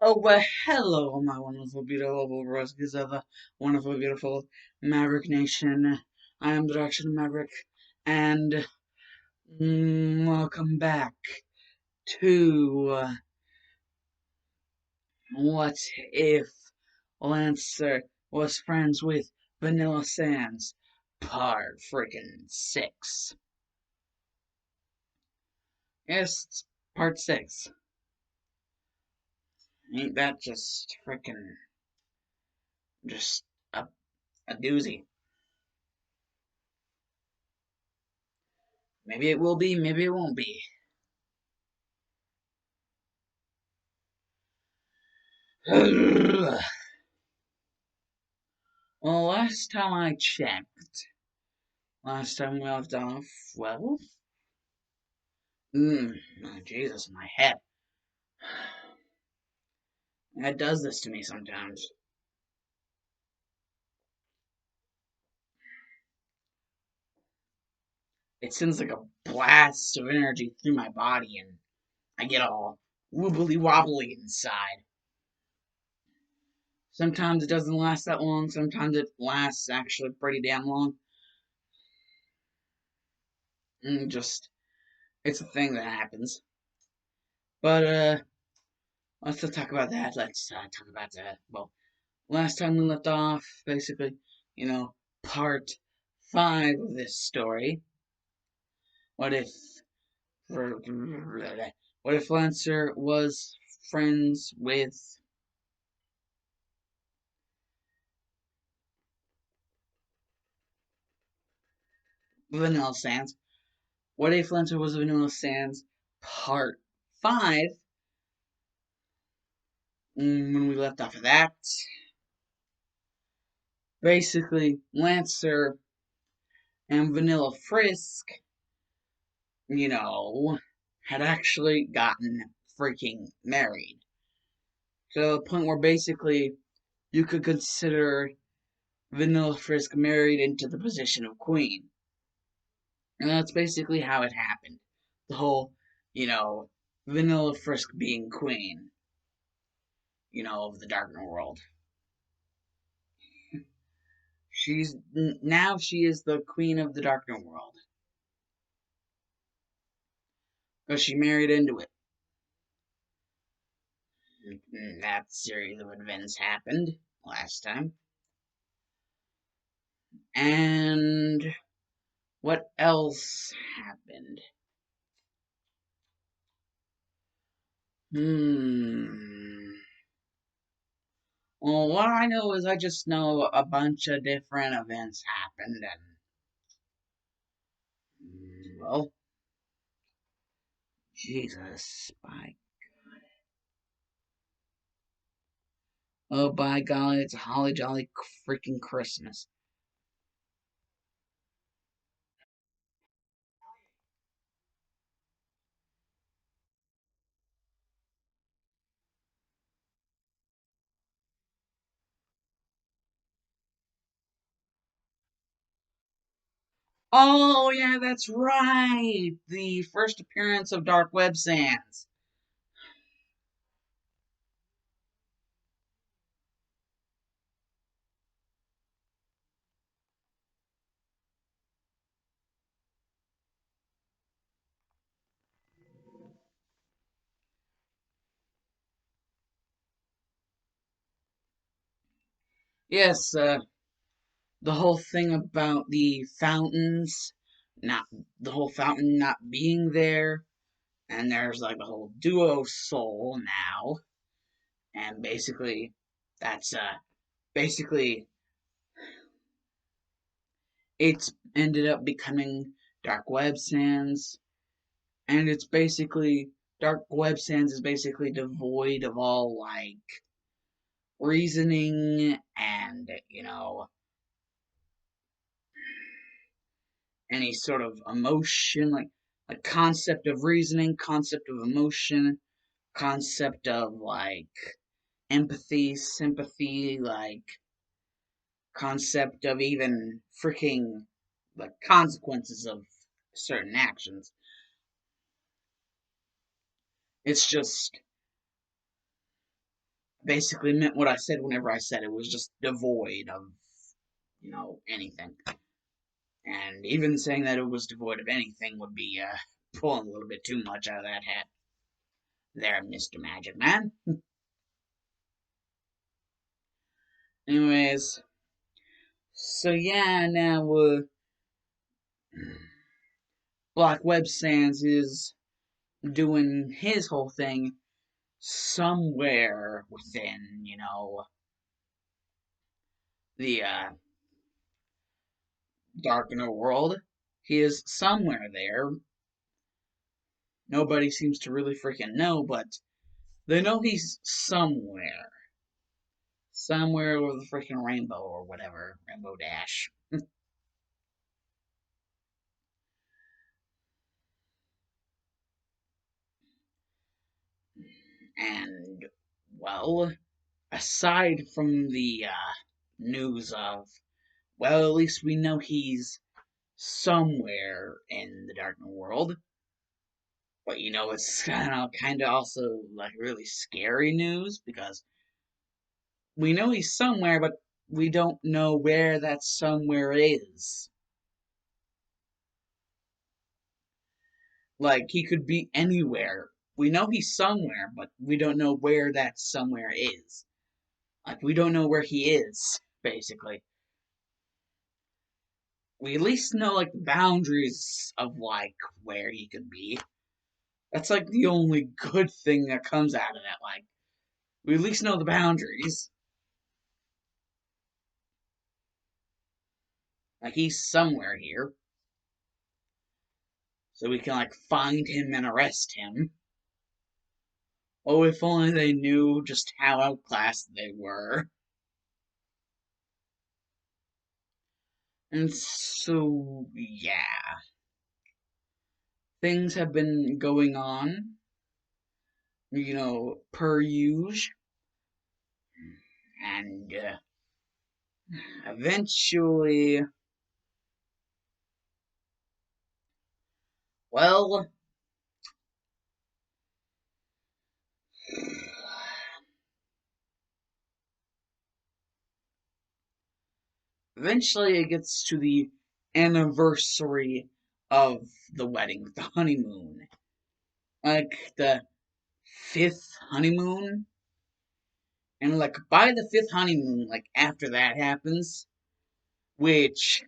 Oh, well, hello, my wonderful, beautiful Ruskies of the wonderful, beautiful Maverick Nation. I am the Direction Maverick, and welcome back to What If Lancer Was Friends with Vanilla Sands, Part freaking 6. Yes, it's Part 6. Ain't that just freaking, just a, a doozy? Maybe it will be, maybe it won't be. Well, last time I checked, last time we left off, well, oh, Jesus, my head. It does this to me sometimes. It sends like a blast of energy through my body, and I get all wobbly wobbly inside. Sometimes it doesn't last that long, sometimes it lasts actually pretty damn long. Just, it's a thing that happens. But, let's not talk about that. Let's talk about that. Well, last time we left off, basically, you know, part 5 of this story. What if, what if Lancer was friends with Vanilla Sands? What if Lancer was Vanilla Sands? Part 5, when we left off of that. Basically, Lancer and Vanilla Frisk, had actually gotten freaking married. To the point where basically you could consider Vanilla Frisk married into the position of queen. And that's basically how it happened. The whole, you know, Vanilla Frisk being queen, of the Dark World. Now she is the queen of the Dark World. Because she married into it. And that series of events happened last time. And what else happened? Hmm. Well, what I know is I just know a bunch of different events happened, and well, Jesus, oh by golly, it's a holly jolly freaking Christmas. Oh yeah, that's right. The first appearance of Dark Web Sands. Yes, the whole thing about the fountains, not the whole fountain not being there, and there's like the whole duo soul now, and basically, that's basically it's ended up becoming Dark Web Sands, and it's basically Dark Web Sands is basically devoid of all like reasoning and any sort of emotion, like a concept of reasoning, concept of emotion, concept of like empathy, sympathy, like concept of even freaking the consequences of certain actions. It's just basically meant what I said whenever I said it was just devoid of, anything. And even saying that it was devoid of anything would be pulling a little bit too much out of that hat there, Mr. Magic Man. Anyways, so yeah, now Black Web Sands is doing his whole thing somewhere within, the Darkener world. He is somewhere there. Nobody seems to really freaking know, but they know he's somewhere. Somewhere over the freaking rainbow or whatever. Rainbow Dash. And, well, aside from the news of, well, at least we know he's somewhere in the Darkener world. But it's kind of also like really scary news because we know he's somewhere, but we don't know where that somewhere is. Like, he could be anywhere. We know he's somewhere, but we don't know where that somewhere is. Like, we don't know where he is, basically. We at least know, like, the boundaries of, like, where he could be. That's, like, the only good thing that comes out of that. Like, we at least know the boundaries. Like, he's somewhere here. So we can, like, find him and arrest him. Oh, if only they knew just how outclassed they were. And so, yeah. Things have been going on, per usual. And eventually, well, eventually it gets to the anniversary of the wedding, the honeymoon. Like the fifth honeymoon. And like by the fifth honeymoon, like after that happens, which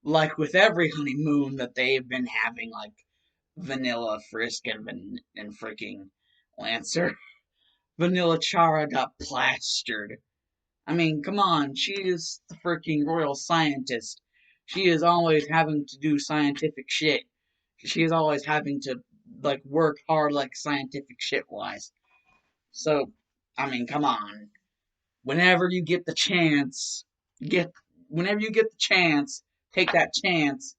like with every honeymoon that they've been having, like Vanilla, Frisk, and freaking Lancer, Vanilla Chara got plastered. I mean, come on, she is the freaking royal scientist. She is always having to do scientific shit. She is always having to like work hard like scientific shit wise. So, I mean, come on. Whenever you get the chance, get whenever you get the chance, take that chance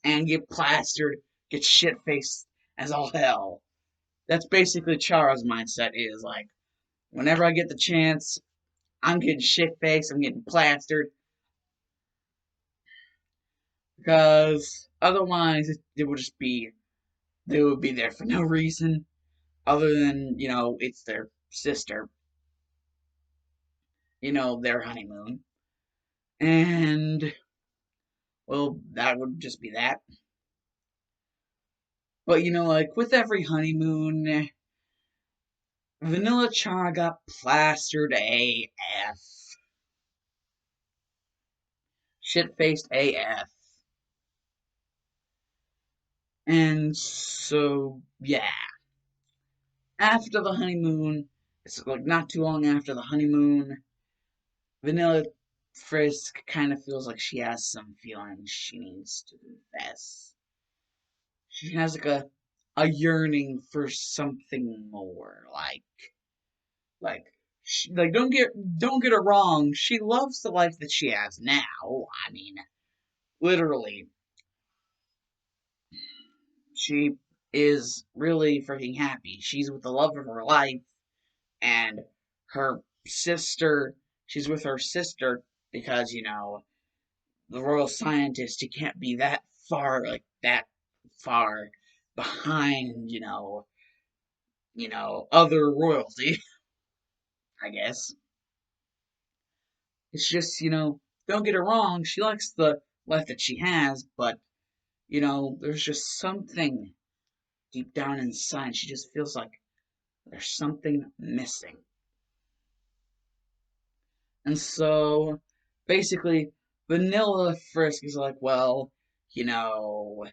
and get plastered, get shit faced as all hell. That's basically Chara's mindset is like, whenever I get the chance, I'm getting shit faced, I'm getting plastered, because otherwise it would just be, they would be there for no reason other than, it's their sister, their honeymoon. And, well, that would just be that. But, like with every honeymoon, Vanilla Chara got plastered AF. Shit faced AF. And so, yeah. After the honeymoon, it's like not too long after the honeymoon, Vanilla Frisk kind of feels like she has some feelings she needs to confess. She has like a yearning for something more, like like don't get her wrong. She loves the life that she has now. I mean, literally, she is really freaking happy. She's with the love of her life, and her sister. She's with her sister because the royal scientist. He can't be that far behind. Other royalty. I guess. It's just, don't get her wrong, she likes the life that she has, but, there's just something deep down inside. She just feels like there's something missing. And so, basically, Vanilla Frisk is like, well, you know,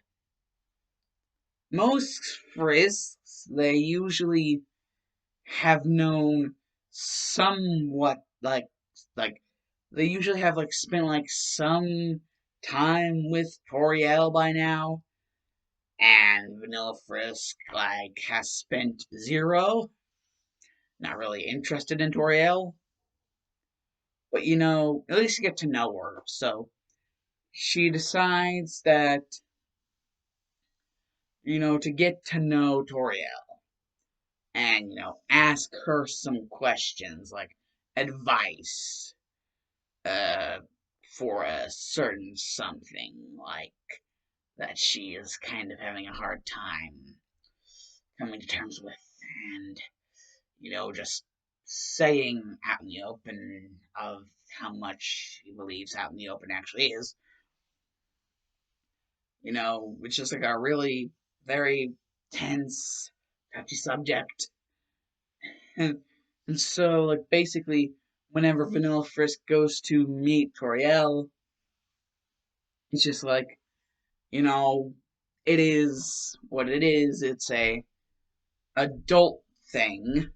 most Frisks, they usually have known somewhat, like, they usually have, spent, some time with Toriel by now. And Vanilla Frisk, has spent zero. Not really interested in Toriel. But, at least you get to know her. So, she decides that, to get to know Toriel and, ask her some questions, like advice, uh, for a certain something, like that she is kind of having a hard time coming to terms with, and, just saying out in the open of how much he believes out in the open actually is, which is like a really very tense, touchy subject. And, and so, basically, whenever Vanilla Frisk goes to meet Toriel, it's just like, you know, it is what it is. It's a adult thing,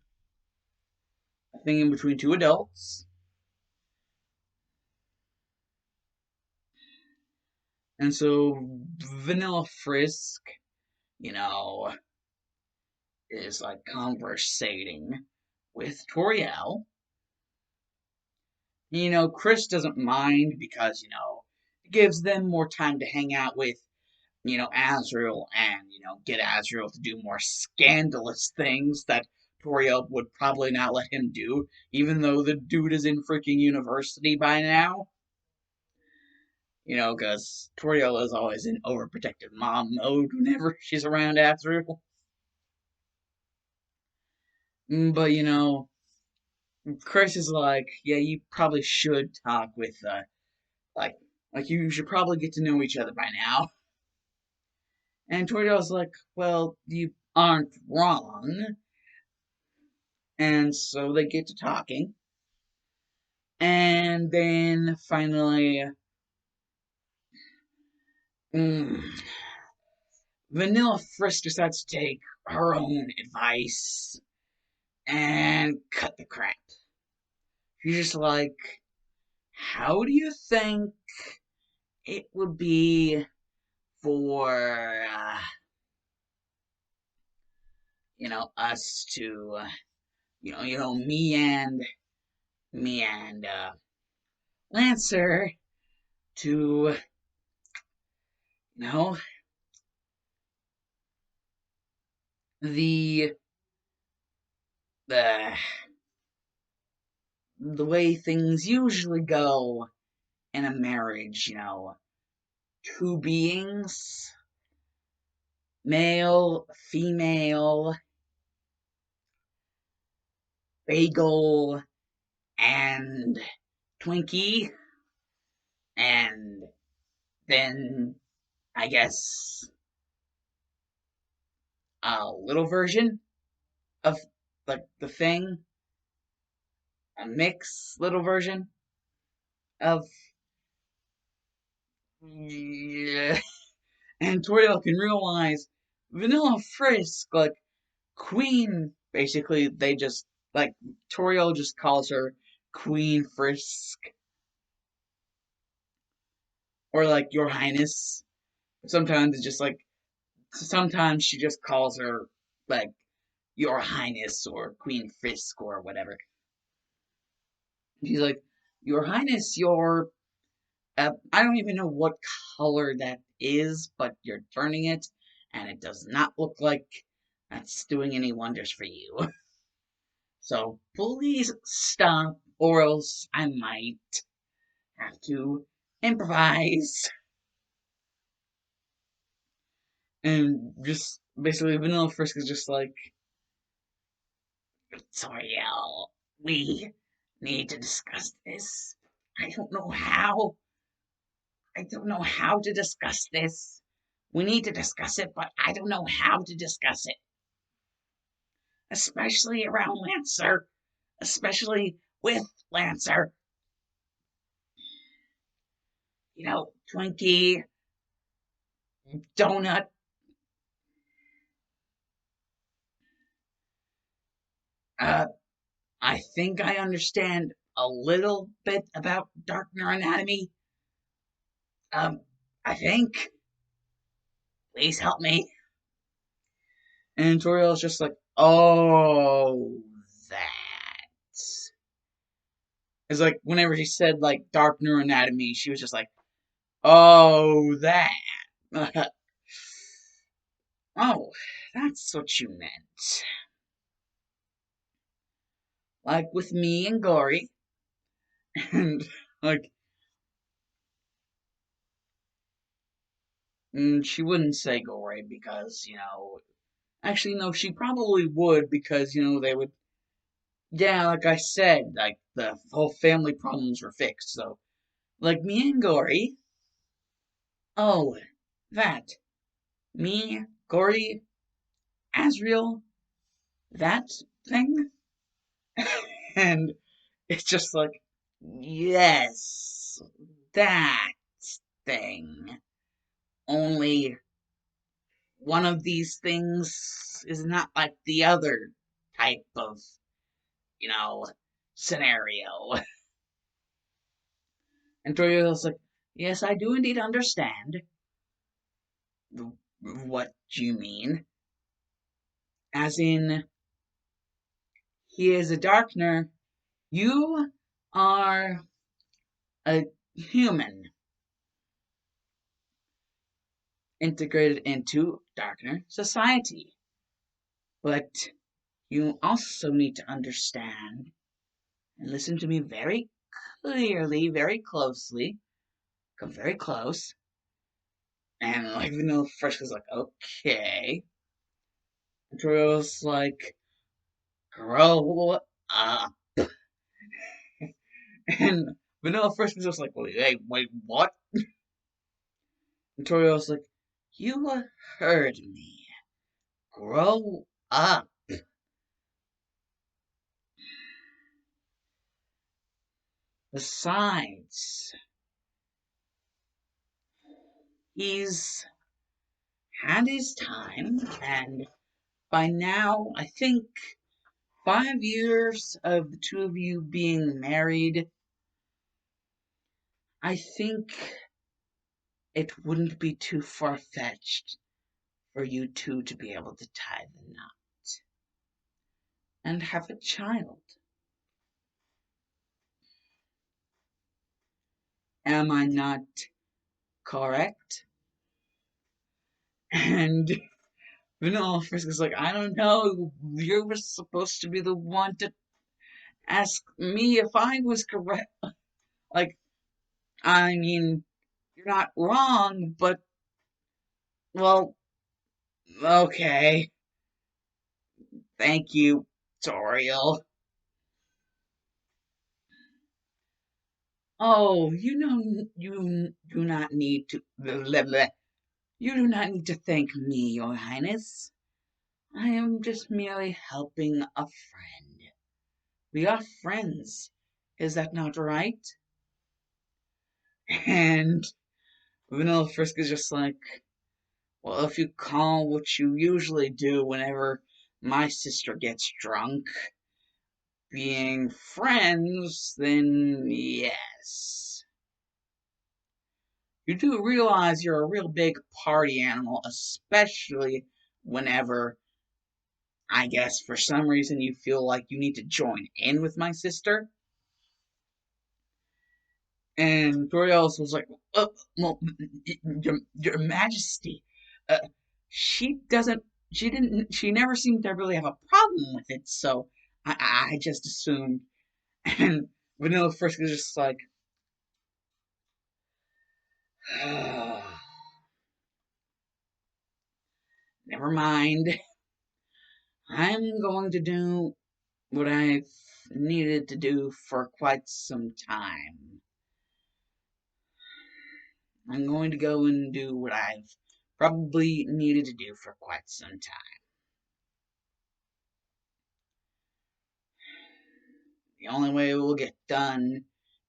a thing in between two adults. And so Vanilla Frisk, you know, is like conversating with Toriel. Chris doesn't mind because, it gives them more time to hang out with, Azrael and, get Azrael to do more scandalous things that Toriel would probably not let him do, even though the dude is in freaking university by now. Because Toriel is always in overprotective mom mode whenever she's around Azrael. But, Chris is like, yeah, you probably should talk with, like, you should probably get to know each other by now. And Toriel's like, well, you aren't wrong. And so they get to talking. And then finally, mm, Vanilla Frisk decides to take her own advice and cut the crap. She's just like, how do you think it would be for, us to, me and Lancer to, you know, the the the way things usually go in a marriage, two beings, male, female, bagel, and Twinkie, and then I guess a little version of the thing, a mix little version of, yeah. And Toriel can realize Vanilla Frisk, Queen, basically, they just, Toriel just calls her Queen Frisk, or Your Highness. Sometimes it's just sometimes she just calls her, like, Your Highness, or Queen Frisk, or whatever. She's like, Your Highness, I don't even know what color that is, but you're turning it, and it does not look like that's doing any wonders for you. So please stop, or else I might have to improvise. And just basically, Vanilla Frisk is just like, Toriel, We need to discuss this. I don't know how. I don't know how to discuss this. We need to discuss it, but I don't know how to discuss it. Especially around Lancer. Especially with Lancer. You know, Twinkie, Donut. Uh, I think I understand a little bit about dark neuroanatomy. Um, I think. Please help me. And Toriel's just like, oh, that. It's like whenever she said like dark neuroanatomy, she was just like, oh, that. Oh, that's what you meant. Like with me and Gory, and like, she wouldn't say Gory because, actually, no, she probably would because, they would, yeah, like I said, like the whole family problems were fixed. So, like me and Gory, oh, that. Me, Gory, Asriel, that thing? And it's just like, yes, that thing. Only one of these things is not like the other type of, you know, scenario. And Torio's like, yes, I do indeed understand what you mean. As in, he is a darkner. You are a human integrated into darker society. But you also need to understand and listen to me very clearly, very closely. Come very close. And like Vanilla Fresh was like, okay. And Toriel's like, grow up. And Vanilla Fresh was just like, wait, hey, wait, what? And Toriel's like, you heard me. Grow up. Besides, he's had his time, and by now, I think 5 years of the two of you being married, I think it wouldn't be too far fetched for you two to be able to tie the knot and have a child. Am I not correct? And Vanilla Frisk is like, I don't know. You were supposed to be the one to ask me if I was correct. Like, I mean, you're not wrong, but, well, okay. Thank you, Toriel. Oh, you do not need to. Blah, blah. You do not need to thank me, Your Highness. I am just merely helping a friend. We are friends. Is that not right? And Vanilla Frisk is just like, well, if you call what you usually do whenever my sister gets drunk being friends, then yes. You do realize you're a real big party animal, especially whenever, I guess, for some reason you feel like you need to join in with my sister. And Toriel was like, well, your Majesty, uh, she doesn't, she never seemed to really have a problem with it, so I just assumed. And Vanilla Frisk was just like, never mind. I'm going to do what I needed to do for quite some time. I'm going to go and do what I've probably needed to do for quite some time. The only way it will get done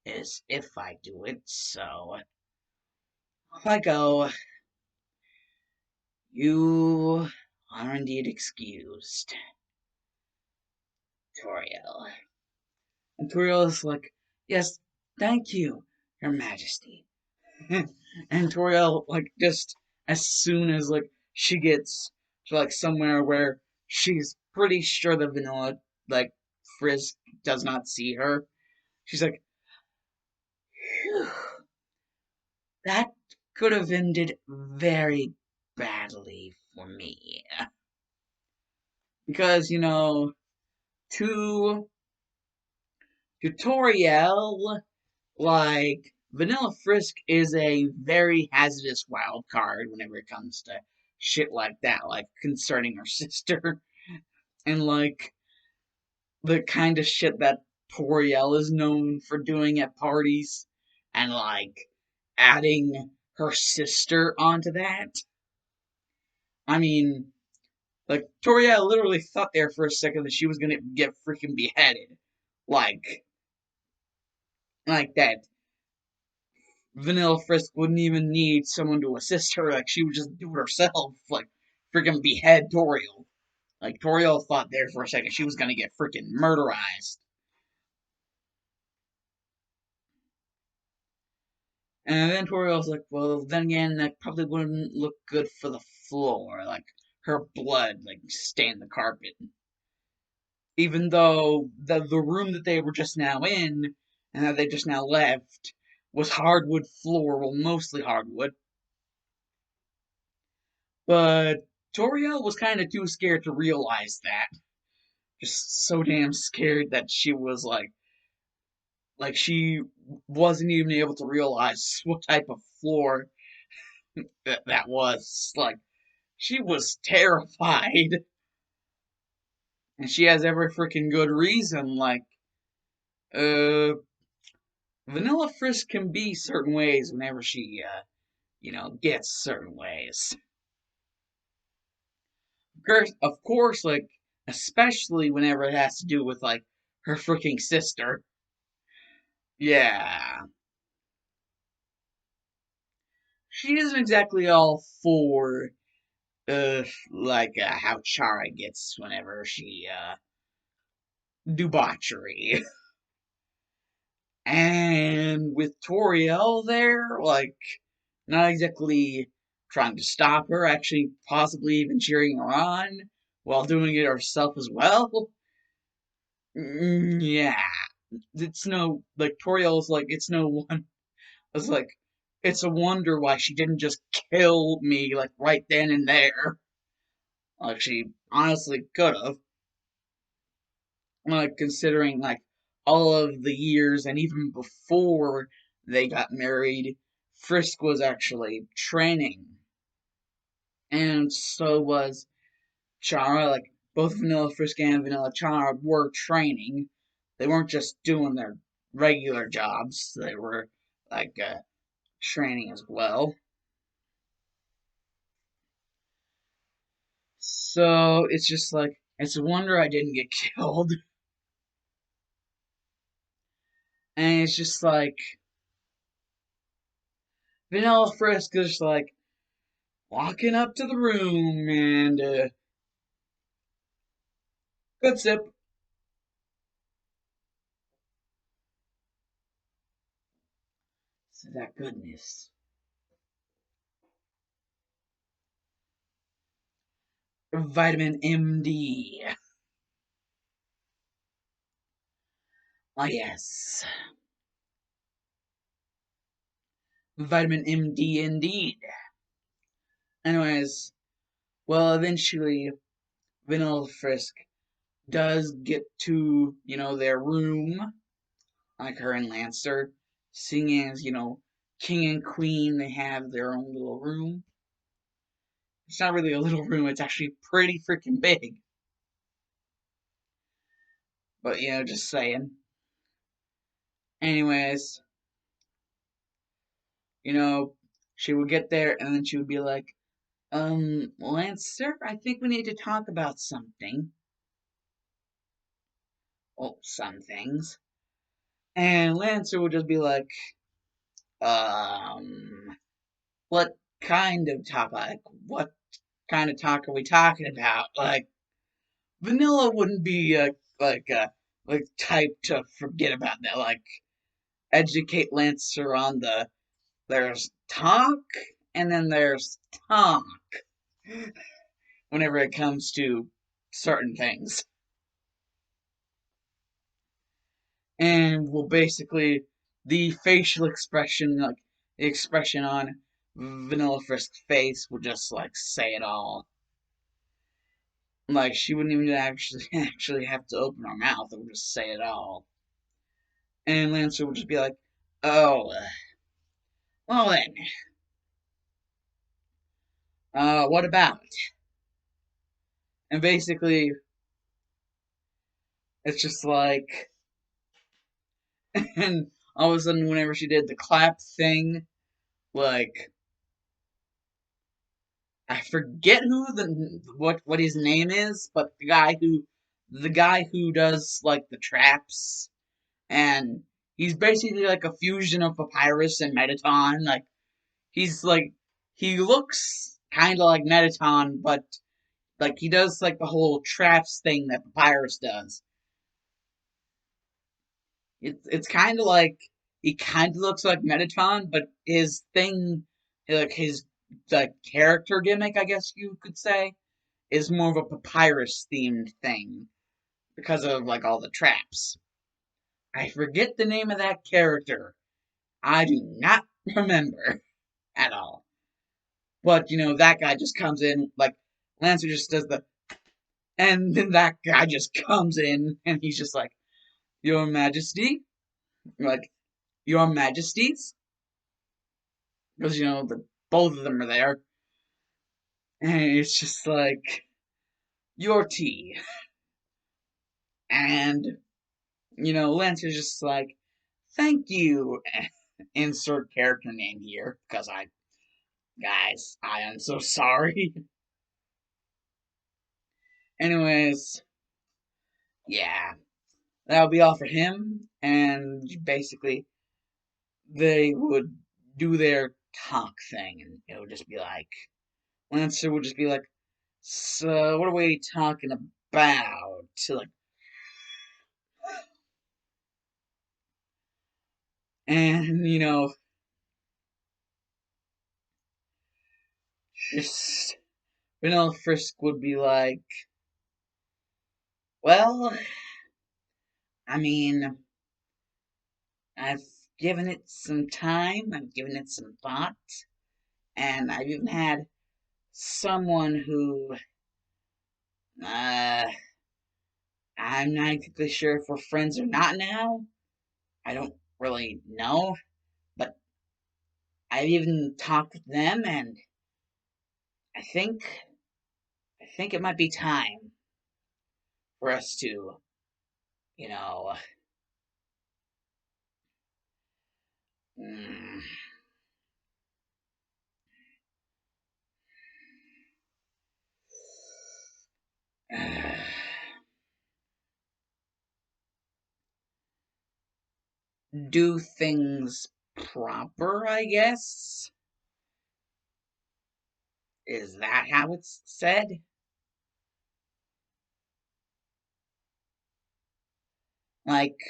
is if I do it, so off I go. You are indeed excused, Toriel. And Toriel is like, yes, thank you, Your Majesty. And Toriel, like, just as soon as, like, she gets to, like, somewhere where she's pretty sure that Vanilla, like, Frisk does not see her, she's like, phew, that could have ended very badly for me. Because, to Tutorial, like, Vanilla Frisk is a very hazardous wild card whenever it comes to shit like that, like concerning her sister, and like the kind of shit that Toriel is known for doing at parties, and like adding her sister onto that. I mean, like Toriel literally thought there for a second that she was gonna get freaking beheaded, like that Vanilla Frisk wouldn't even need someone to assist her. Like, she would just do it herself. Like, freaking behead Toriel. Like, Toriel thought there for a second she was gonna get freaking murderized. And then Toriel's like, well, then again, that probably wouldn't look good for the floor. Like, her blood, like, stain the carpet. Even though the room that they were just now in, and that they just now left, was hardwood floor, well, mostly hardwood. But Toriel was kind of too scared to realize that. Just so damn scared that she was like she wasn't even able to realize what type of floor that was. Like, she was terrified. And she has every freaking good reason. Like, uh, Vanilla Frisk can be certain ways whenever she, gets certain ways. Of course, like, especially whenever it has to do with, like, her freaking sister. Yeah. She isn't exactly all for, how Chara gets whenever she, debauchery. And with Toriel there, like, not exactly trying to stop her, actually possibly even cheering her on while doing it herself as well. Yeah. It's no, like, Toriel's like, it's no one. It's like, it's a wonder why she didn't just kill me, like, right then and there. Like, she honestly could have. Like, considering, like, all of the years and even before they got married, Frisk was actually training. And so was Chara. Like, both Vanilla Frisk and Vanilla Chara were training. They weren't just doing their regular jobs, they were, like, training as well. So it's just like, it's a wonder I didn't get killed. And it's just like, Vanilla Frisk is like walking up to the room and, good sip. So that goodness. Vitamin MD. Oh, yes. Vitamin MD indeed. Anyways, well, eventually, Vanilla Frisk does get to, their room, like her and Lancer, seeing as, King and Queen, they have their own little room. It's not really a little room, it's actually pretty freaking big. But just saying. Anyways, you know, she would get there and then she would be like, Lancer, I think we need to talk about something. Well, some things. And Lancer would just be like, um, what kind of talk? Like, what kind of talk are we talking about? Like, Vanilla wouldn't be, like, type to forget about that. Like, educate Lancer on there's talk, and then there's talk whenever it comes to certain things. And well, basically, the facial expression, like the expression on Vanilla Frisk's face, would just like say it all. Like she wouldn't even actually have to open her mouth; it would just say it all. And Lancer would just be like, "Oh, well then, what about?" And basically, it's just like, and all of a sudden, whenever she did the clap thing, like I forget who the what his name is, but the guy who does like the traps, and he's basically like a fusion of Papyrus and Metaton. Like he's like he looks kind of like Metaton, but like he does like the whole traps thing that Papyrus does. It's kind of like he kind of looks like Metaton, but his thing, like his the character gimmick, I guess you could say, is more of a Papyrus themed thing because of like all the traps. I forget the name of that character. I do not remember at all. But that guy just comes in like Lancer just does the and then that guy just comes in and he's just like, Your Majesty? Like, Your Majesties? Because both of them are there. And it's just like your tea. And Lancer's just like, Thank you. Insert character name here, because I am so sorry. Anyways, yeah, that'll be all for him, and basically, they would do their talk thing, and it would just be like, Lancer would just be like, so, what are we talking about? Like, and, just, Vanilla Frisk would be like, well, I mean, I've given it some time, I've given it some thought, and I've even had someone who, uh, I'm not exactly sure if we're friends or not now. I don't really know, but I've even talked with them, and I think, I think it might be time for us to, you know, mm, do things proper, I guess. Is that how it's said? Like,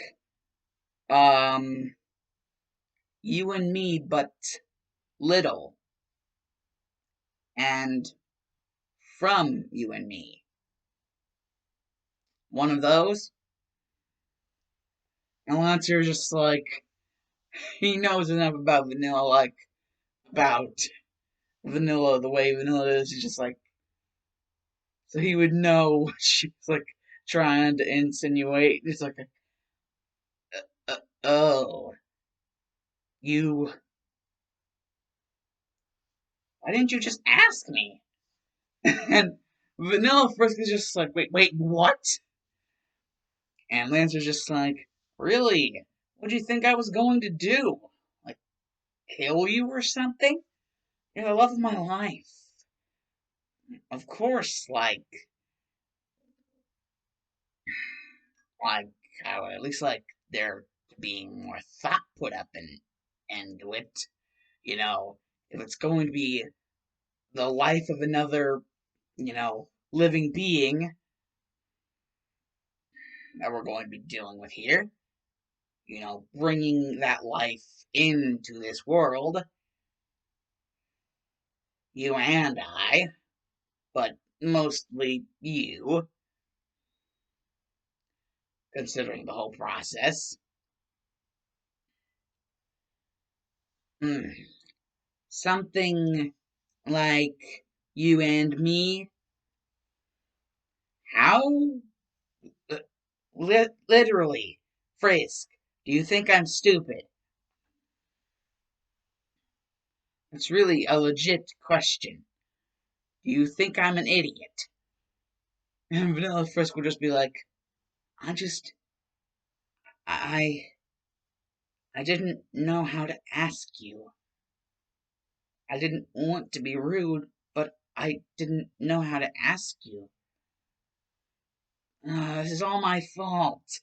um, you and me, but little, and from you and me. One of those? And Lancer's just like, he knows enough about Vanilla, like, about Vanilla, the way Vanilla is. He's just like, so he would know what she's like trying to insinuate. It's like, oh, you, why didn't you just ask me? And Vanilla Frisk is just like, wait, what? And Lancer's just like, really? What do you think I was going to do? Like, kill you or something? You're the love of my life. Of course, like, at least like there being more thought put up into it. You know, if it's going to be the life of another, living being that we're going to be dealing with here, bringing that life into this world, you and I, but mostly you, considering the whole process. Hmm. Something like you and me. How? Uh, literally. Frisk, do you think I'm stupid? It's really a legit question. Do you think I'm an idiot? And Vanilla Frisk will just be like, I just, I, I didn't know how to ask you. I didn't want to be rude, but I didn't know how to ask you. This is all my fault.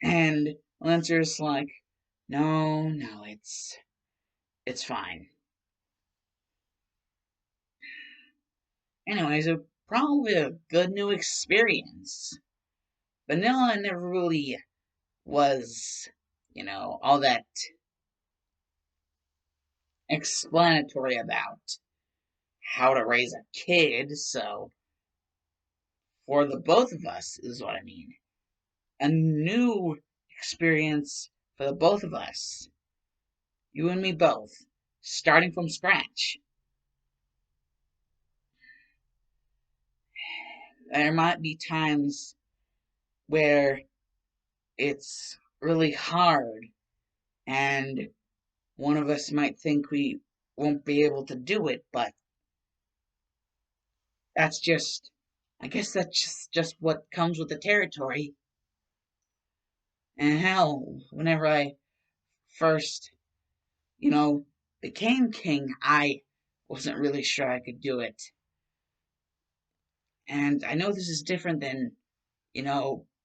And Lancer's like, no, it's fine. Anyways, it probably a good new experience. Vanilla never really was, all that explanatory about how to raise a kid, so for the both of us is what I mean. A new experience for the both of us. You and me both. Starting from scratch. There might be times where it's really hard and one of us might think we won't be able to do it, but that's just, I guess that's just what comes with the territory. And hell, whenever I first, you know, became king, I wasn't really sure I could do it. And I know this is different than,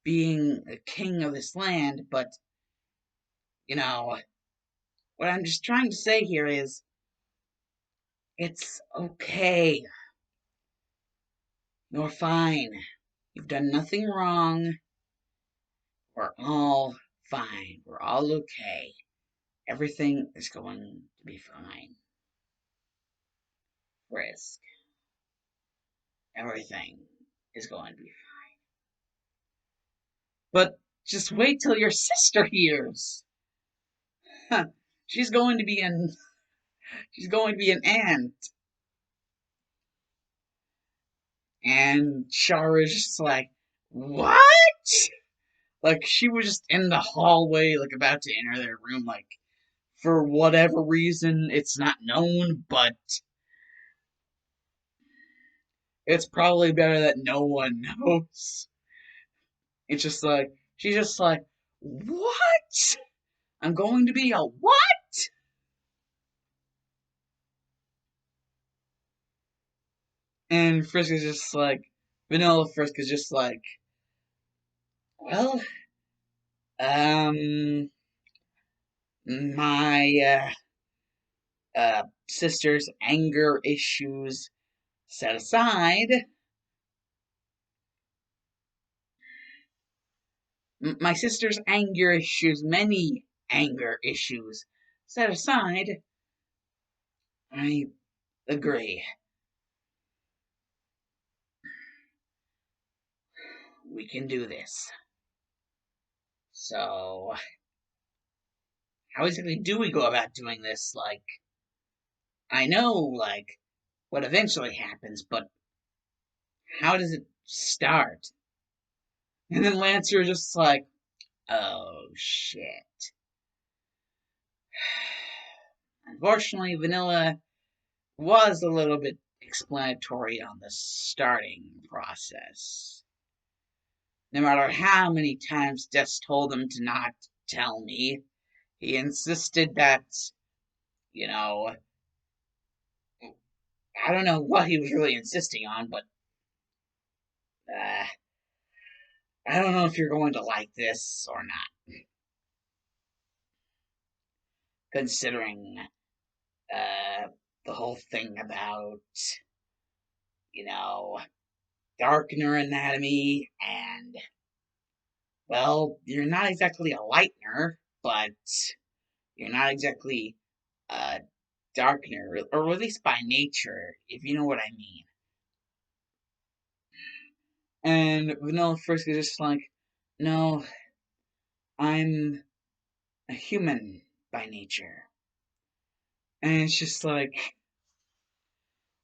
being a king of this land, but, you know, what I'm just trying to say here is it's okay. You're fine. You've done nothing wrong. We're all fine. We're all okay. Everything is going to be fine. Risk. Everything is going to be fine. But just wait till your sister hears. Huh. She's going to be an she's going to be an aunt. And Shara's just like, what? Like she was just in the hallway, like about to enter their room, like for whatever reason, it's not known, but it's probably better that no one knows. It's just like, she's just like, what? I'm going to be a what? And Frisk is just like, Vanilla Frisk is just like, well, um, my sister's anger issues set aside, my sister's anger issues, many anger issues set aside, I agree. We can do this. So, how exactly do we go about doing this? Like, I know, like, what eventually happens, but how does it start? And then Lancer just like, oh shit. Unfortunately, Vanilla was a little bit explanatory on the starting process. No matter how many times Des told him to not tell me, he insisted that, you know, I don't know what he was really insisting on, but uh, I don't know if you're going to like this or not, considering uh, the whole thing about, you know, darkener anatomy and, well, you're not exactly a lightener, but you're not exactly a darkener, or at least by nature, if you know what I mean. And Vanilla Frisk is just like, no, I'm a human by nature. And it's just like,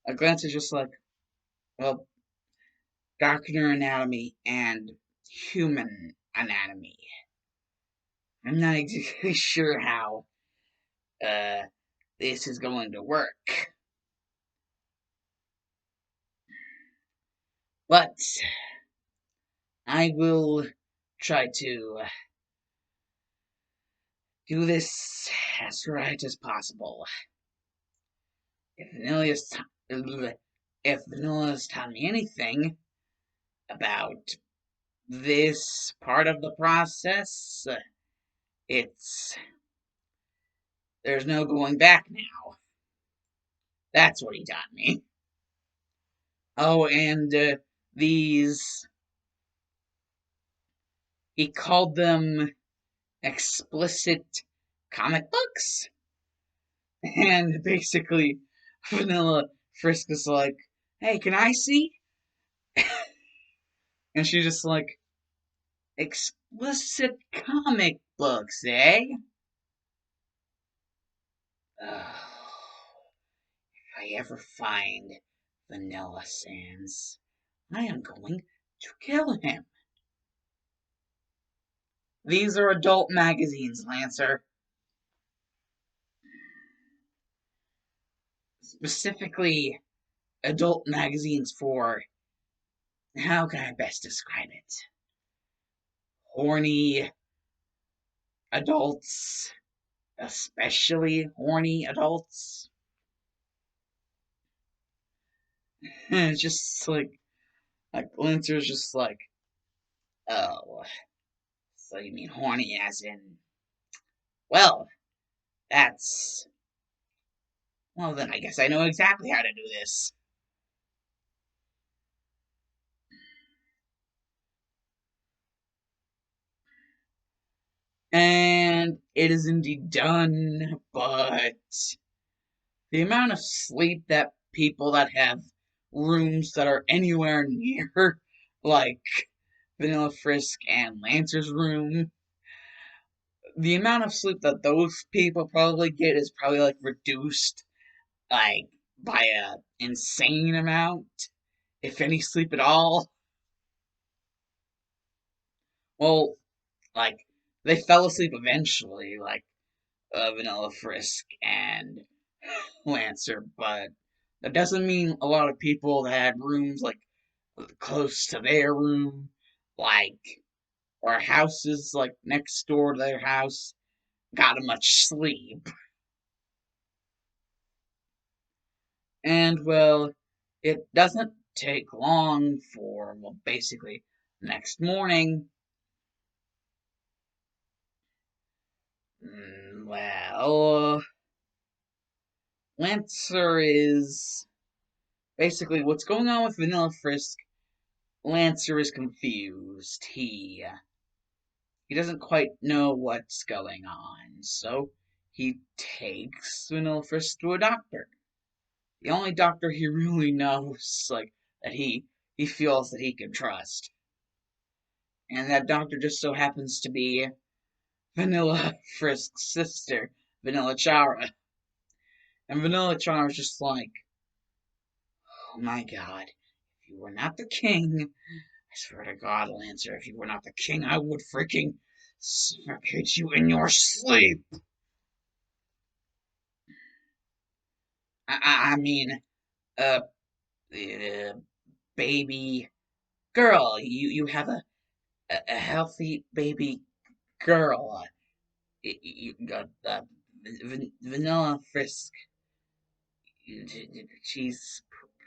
a glance is just like, well, darkener anatomy and human anatomy. I'm not exactly sure how uh, this is going to work. But I will try to do this as right as possible. If Vanilla's, if Vanilla's taught me anything about this part of the process, it's there's no going back now. That's what he taught me. Oh, and these, he called them explicit comic books. And basically, Vanilla Frisk is like, hey, can I see? And she's just like, explicit comic books, eh? Oh, if I ever find Vanilla Sands, I am going to kill him. These are adult magazines, Lancer. Specifically, adult magazines for, how can I best describe it? Horny adults, especially horny adults. And it's just like Lancer's just like, oh, so you mean horny as in, well, that's, well, then I guess I know exactly how to do this. And it is indeed done, but the amount of sleep that people that have rooms that are anywhere near, like Vanilla Frisk and Lancer's room, the amount of sleep that those people probably get is probably like reduced, like, by a insane amount, if any sleep at all. Well, like, they fell asleep eventually, like Vanilla Frisk and Lancer, but that doesn't mean a lot of people that had rooms like close to their room, like, or houses like next door to their house, got much sleep. And well, it doesn't take long for, well, basically next morning. Well, Lancer is basically what's going on with Vanilla Frisk. Lancer is confused. He doesn't quite know what's going on, so he takes Vanilla Frisk to a doctor. The only doctor he really knows, like, that he feels that he can trust. And that doctor just so happens to be Vanilla Frisk's sister, Vanilla Chara. And Vanilla Chara's just like, oh my god, if you were not the king, I swear to God, Lancer, if you were not the king, I would freaking suffocate you in your sleep. I mean, uh, baby girl, you have a a healthy baby girl. You got Vanilla Frisk. She's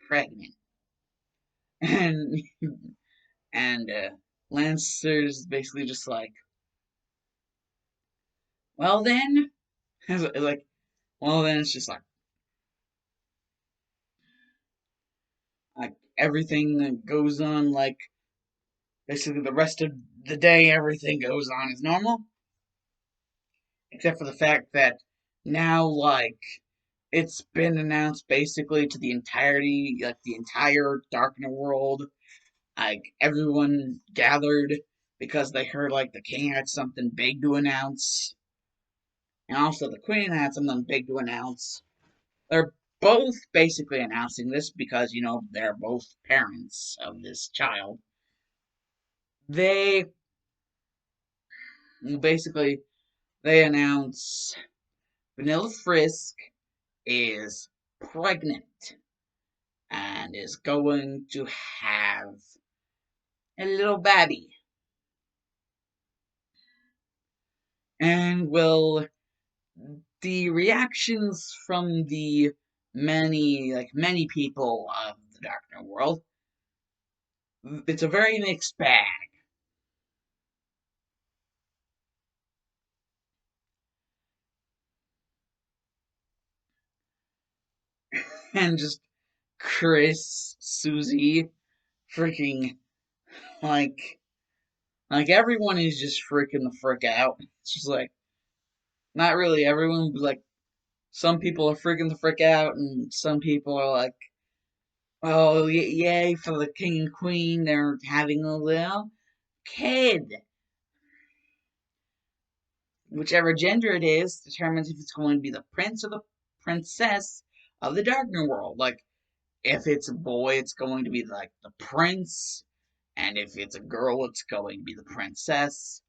pregnant, and and Lancer's basically just well then, like, well then it's just like everything that goes on, like basically the rest of the day, everything goes on as normal, except for the fact that now, like, it's been announced basically to the entirety, like the entire Darkner world, like everyone gathered because they heard like the king had something big to announce, and also the queen had something big to announce. They're both basically announcing this because, they're both parents of this child. They basically they announce Vanilla Frisk is pregnant and is going to have a little baby. And well, the reactions from the many people of the Darkner world, it's a very mixed bag. And just Chris, Susie, freaking like everyone is just freaking the frick out. It's just like not really everyone, but like some people are freaking the frick out, and some people are like, "Oh, yay for the king and queen! They're having a little kid." Whichever gender it is determines if it's going to be the prince or the princess of the Darkner world. Like, if it's a boy, it's going to be like the prince, and if it's a girl, it's going to be the princess.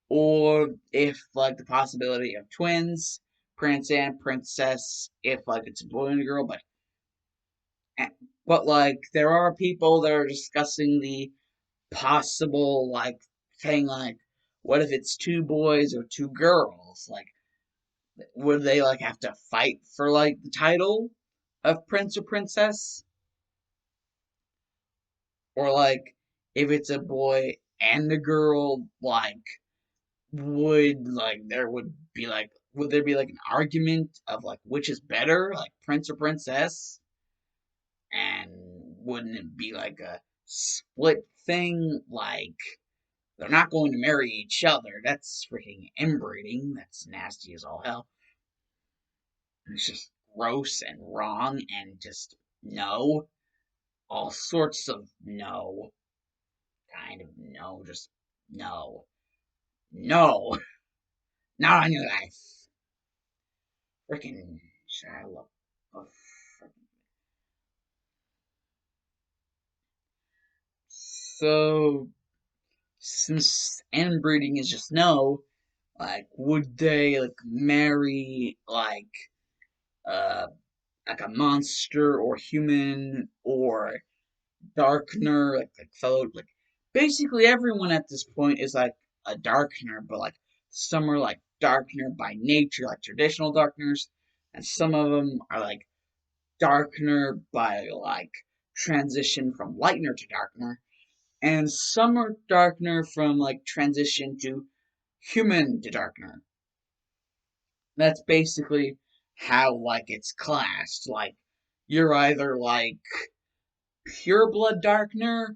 Or if like the possibility of twins, prince and princess, if like it's a boy and a girl, eh, but like there are people that are discussing the possible like thing like what if it's two boys or two girls? Like would they like have to fight for like the title of prince or princess? Or like if it's a boy and a girl, like would there be like an argument of like which is better, like prince or princess? And wouldn't it be like a split thing? Like they're not going to marry each other. That's freaking inbreeding. That's nasty as all hell. It's just gross and wrong and just no. All sorts of no. Kind of no. Just no. No. Not on your life. Freaking Shiloh. Oh, so, since inbreeding is just no, like, would they like marry uh a monster or human or darkner, like fellow like basically everyone at this point is like a darkner, but like some are like darkner by nature, like traditional darkners, and some of them are like darkner by like transition from lightener to darkner, and some are darkner from like transition to human to darkner. That's basically how like it's classed. Like you're either like pure blood darkner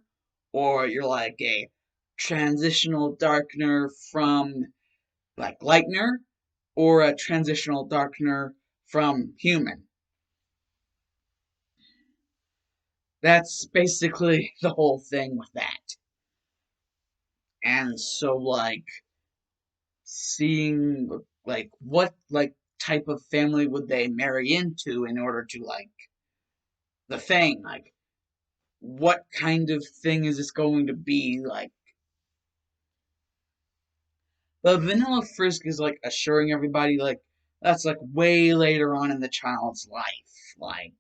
or you're like a transitional darkner from like lightener or a transitional darkner from human. That's basically the whole thing with that. And so like seeing like what like type of family would they marry into in order to like the thing like what kind of thing is this going to be like the vanilla frisk is like assuring everybody like that's like way later on in the child's life. Like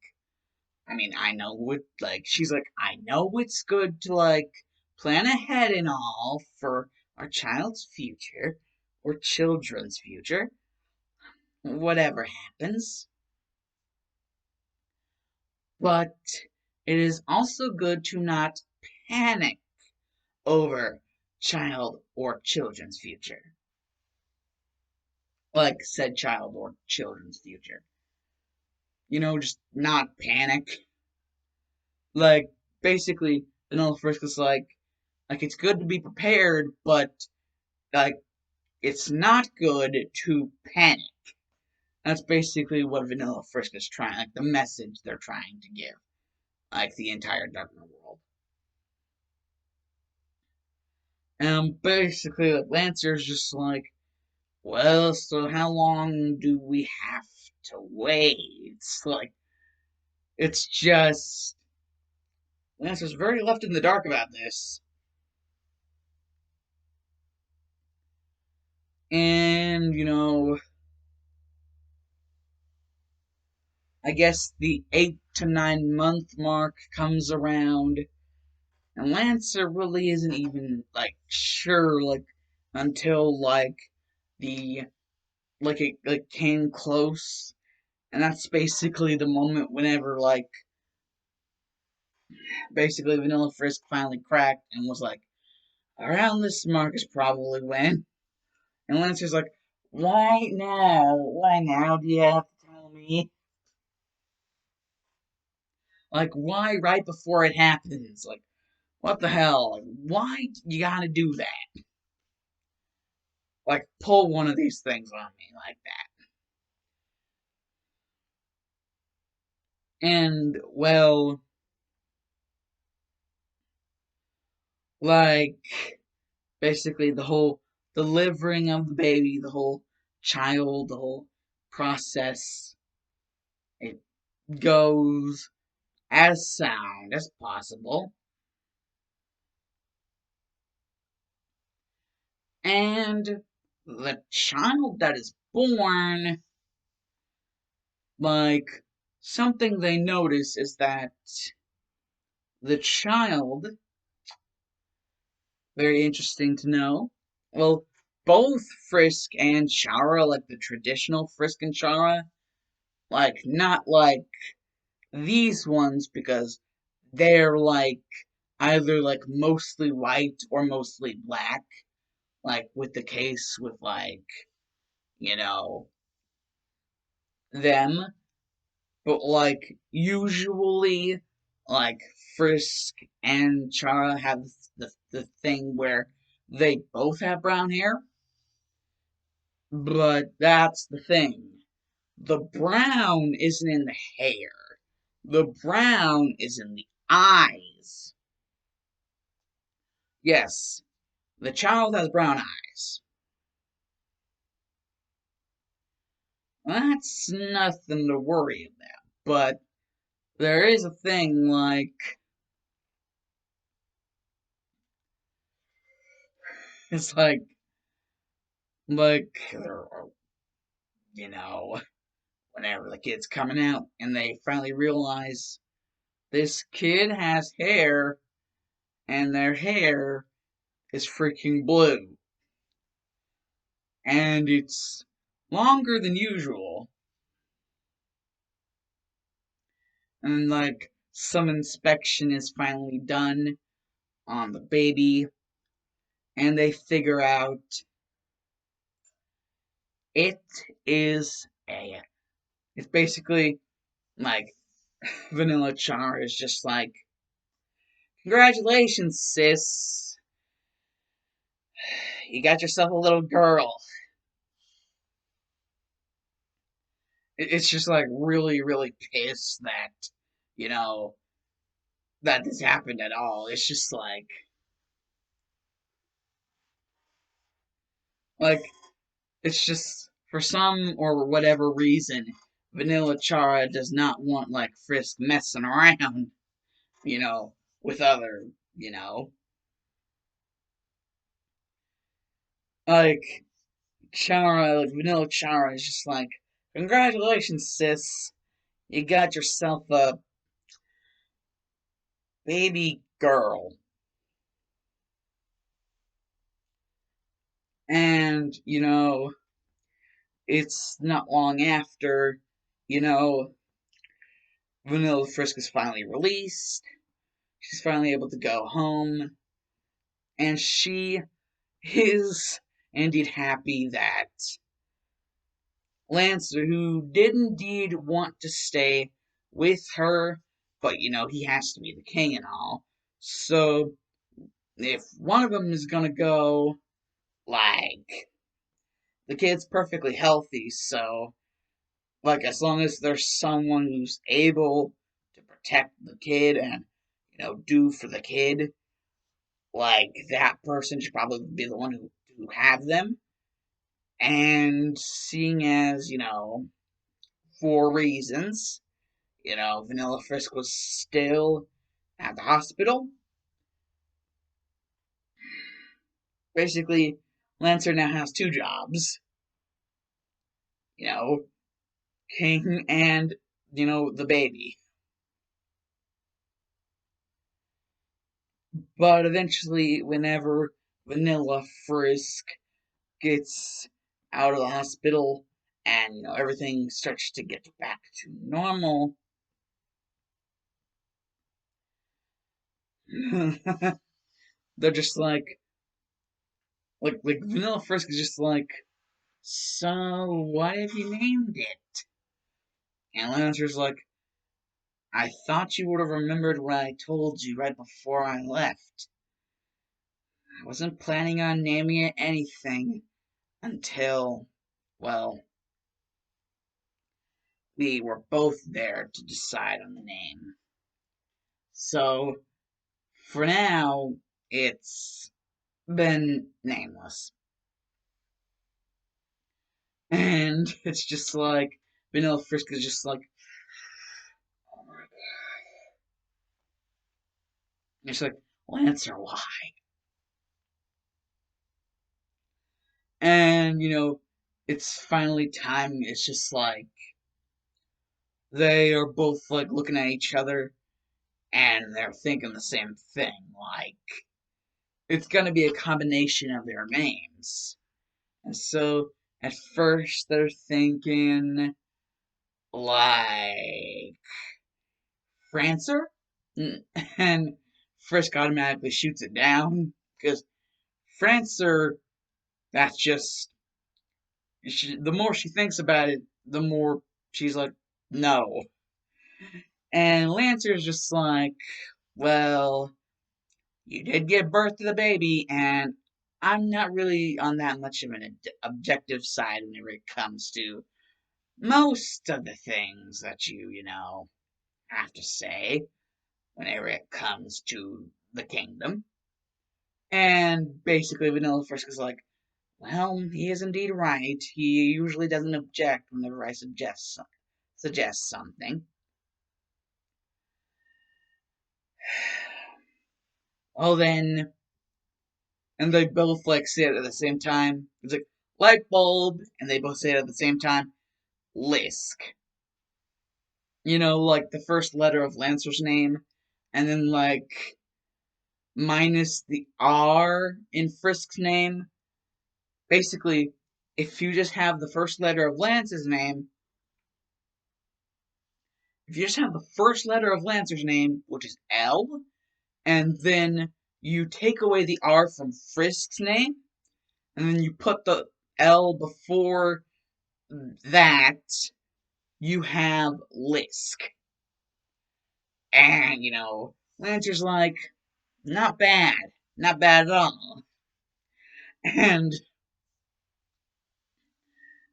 I mean I know what like she's like I know it's good to like plan ahead and all for our child's future or children's future, whatever happens. But it is also good to not panic over child or children's future. Like said child or children's future. Just not panic. Like, basically, Vanilla Frisk is like it's good to be prepared, but like it's not good to panic. That's basically what Vanilla Frisk is trying, like the message they're trying to give, like the entire Darkner world. And basically, like Lancer's just like, well, so how long do we have to wait? It's just Lancer's very left in the dark about this. And, I guess the 8 to 9 month mark comes around, and Lancer really isn't even, like, sure, like, until, like, the, it came close. And that's basically the moment whenever, like, basically Vanilla Frisk finally cracked and was like, around this mark is probably when. And Lancer's like, why now? Why now do you have to tell me? Like, why right before it happens? Like, what the hell? Like, why you gotta do that? Like, pull one of these things on me like that. And, well, like, basically the whole delivering of the baby, the whole child, the whole process, it goes as sound as possible. And the child that is born, like, something they notice is that the child, very interesting to know, well, both Frisk and Chara, like the traditional Frisk and Chara, like, not like these ones because they're like either like mostly white or mostly black, like with the case with like, you know, them. But like usually like Frisk and Chara have the thing where they both have brown hair. But that's the thing. The brown isn't in the hair. The brown is in the eyes. Yes, the child has brown eyes. That's nothing to worry about. But there is a thing it's like, you know, whenever the kid's coming out and they finally realize this kid has hair and their hair is freaking blue. And it's longer than usual. And like some inspection is finally done on the baby and they figure out it is a it's basically like Vanilla Char is just like, congratulations, sis. You got yourself a little girl. It's just like really, really pissed that, you know, that this happened at all. It's just like, it's just, for some or whatever reason, Vanilla Chara does not want, like, Frisk messing around, you know, with other, you know, like, Chara, like, Vanilla Chara is just like, congratulations, sis. You got yourself a baby girl. And, it's not long after, you know, Vanilla Frisk is finally released. She's finally able to go home. And she is indeed happy that Lancer, who did indeed want to stay with her, but he has to be the king and all. So if one of them is gonna go, like, the kid's perfectly healthy, so like as long as there's someone who's able to protect the kid and do for the kid, like that person should probably be the one who have them. And seeing as for reasons, Vanilla Frisk was still at the hospital. Basically, Lancer now has two jobs. You know, King and the baby. But eventually, whenever Vanilla Frisk gets out of the hospital and everything starts to get back to normal, they're just like Vanilla Frisk is just like, so what have you named it? And Lancer's like, I thought you would have remembered what I told you right before I left. I wasn't planning on naming it anything until, well, we were both there to decide on the name. So, for now, it's been nameless. And it's just like, Vanilla Frisk is just like, oh my god. It's like, Lancer, why? And, it's finally time. It's just like, they are both like looking at each other and they're thinking the same thing. Like, it's gonna be a combination of their names. And so, at first, they're thinking, like, Francer? And Frisk automatically shoots it down because Francer, that's just the more she thinks about it, the more she's like, no. And Lancer's just like, well, you did give birth to the baby, and I'm not really on that much of an objective side whenever it comes to most of the things that you have to say whenever it comes to the kingdom. And basically, Vanilla Frisk is like, well, he is indeed right. He usually doesn't object whenever I suggest something. Well, then, and they both like say it at the same time. It's like light bulb, and they both say it at the same time. Lisk. Like the first letter of Lancer's name, and then like minus the R in Frisk's name. Basically, if you just have the first letter of Lance's name, if you just have the first letter of Lancer's name, which is L, and then you take away the R from Frisk's name, and then you put the L before that, you have Lisk. And, Lancer's like, not bad. Not bad at all. And,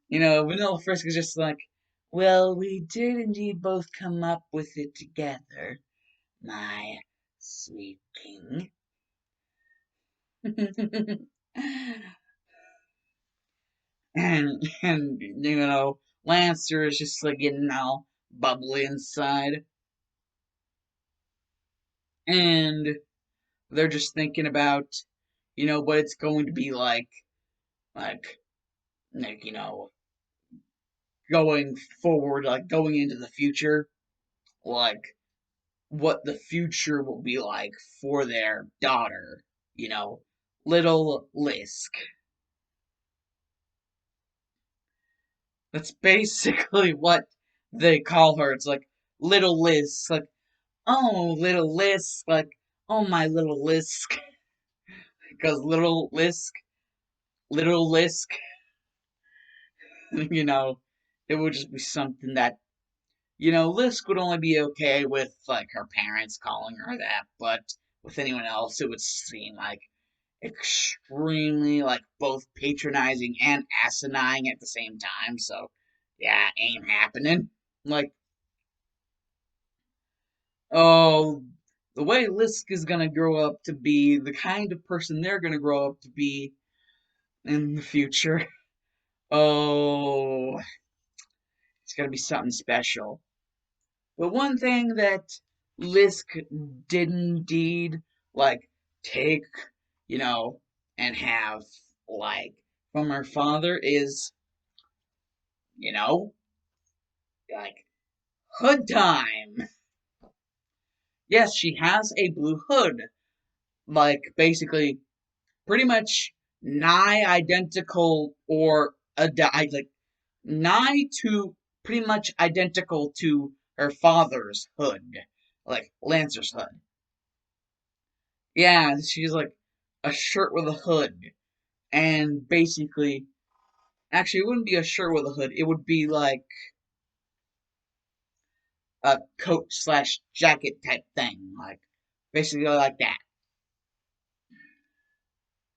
Vanilla Frisk is just like, well, we did indeed both come up with it together, my sweet king. and Lancer is just like getting all bubbly inside. And they're just thinking about, what it's going to be like, going forward, like going into the future, like what the future will be like for their daughter, little Lisk. That's basically what they call her. It's like little Liz, like oh little Liz, like oh my little Lisk, because little Lisk, you know, it would just be something that Lisk would only be okay with like her parents calling her that, but with anyone else, it would seem like extremely like both patronizing and asinine at the same time. So yeah, ain't happening. Like, oh, the way Lisk is gonna grow up to be, the kind of person they're gonna grow up to be in the future. Oh, it's gonna be something special. But one thing that Lisk did indeed like take, you know, and have like from her father is, you know, like hood time. Yes, she has a blue hood, like basically pretty much nigh identical or like nigh to pretty much identical to her father's hood, like Lancer's hood. Yeah, she's like a shirt with a hood, and basically, actually, it wouldn't be a shirt with a hood. It would be like a coat slash jacket type thing, like basically like that.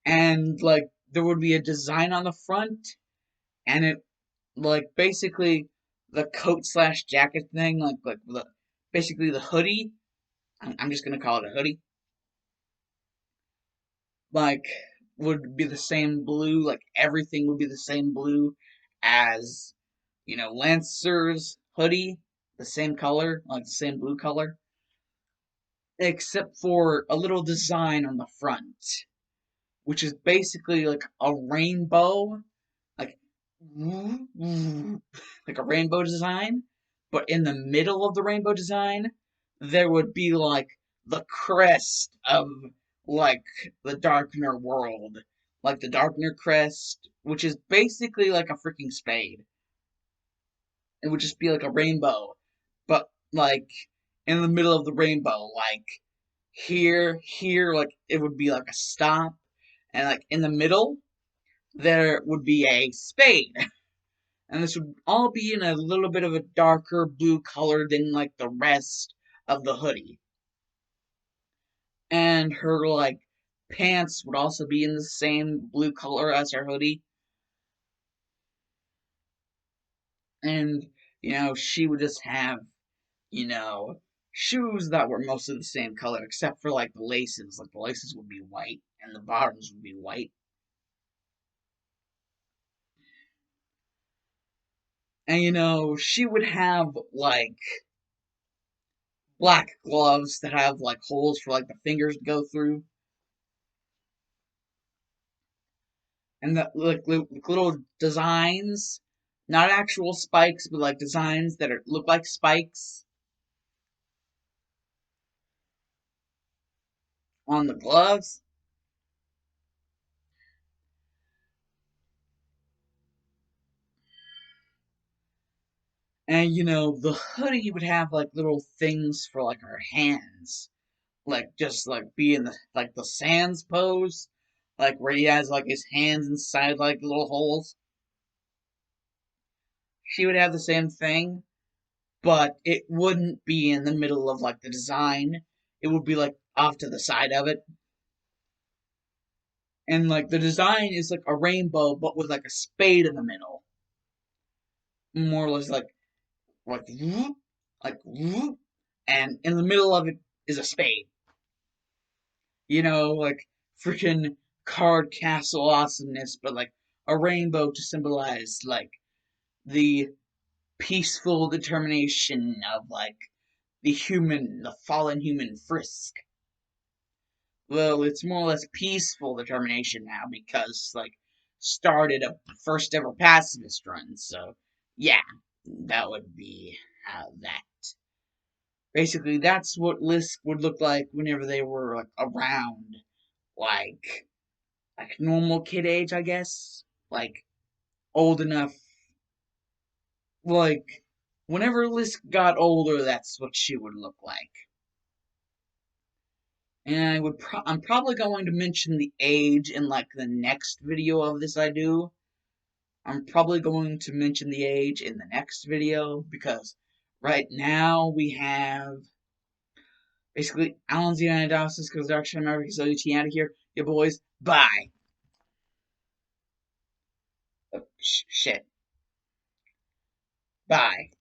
And like there would be a design on the front, and it like basically the coat slash jacket thing, like the basically the hoodie. I'm just gonna call it a hoodie. Like would be the same blue, like everything would be the same blue as Lancer's hoodie, the same color, like the same blue color, except for a little design on the front, which is basically like a rainbow, like like a rainbow design, but in the middle of the rainbow design, there would be like the crest of like the Darkner world, like the Darkner crest, which is basically like a freaking spade. It would just be like a rainbow, but like in the middle of the rainbow, like here, like it would be like a stop, and like in the middle there would be a spade. And this would all be in a little bit of a darker blue color than like the rest of the hoodie. And her like pants would also be in the same blue color as her hoodie. And she would just have, you know, shoes that were mostly the same color, except for like the laces. Like the laces would be white and the bottoms would be white. And she would have like black gloves that have like holes for like the fingers to go through. And the like little designs, not actual spikes, but like designs that look like spikes on the gloves. And the hoodie would have like little things for like her hands, like just like be in the like the Sans pose, like where he has like his hands inside like little holes. She would have the same thing, but it wouldn't be in the middle of like the design. It would be like off to the side of it. And like the design is like a rainbow, but with like a spade in the middle, more or less like whoop, like whoop, and in the middle of it is a spade. Like freaking card castle awesomeness, but like a rainbow to symbolize like the peaceful determination of like the fallen human Frisk. Well, it's more or less peaceful determination now because like started a first ever pacifist run. So yeah, that would be how that. Basically, that's what Lisk would look like whenever they were like around, like normal kid age, I guess, like old enough. like, whenever Liz got older, that's what she would look like. And I'm probably going to mention the age in like the next video of this I do. I'm probably going to mention the age in the next video because right now we have basically Alan's United Dawson's because Dark Side America, so you out of here. Yeah, boys. Bye. Oh, shit. Bye.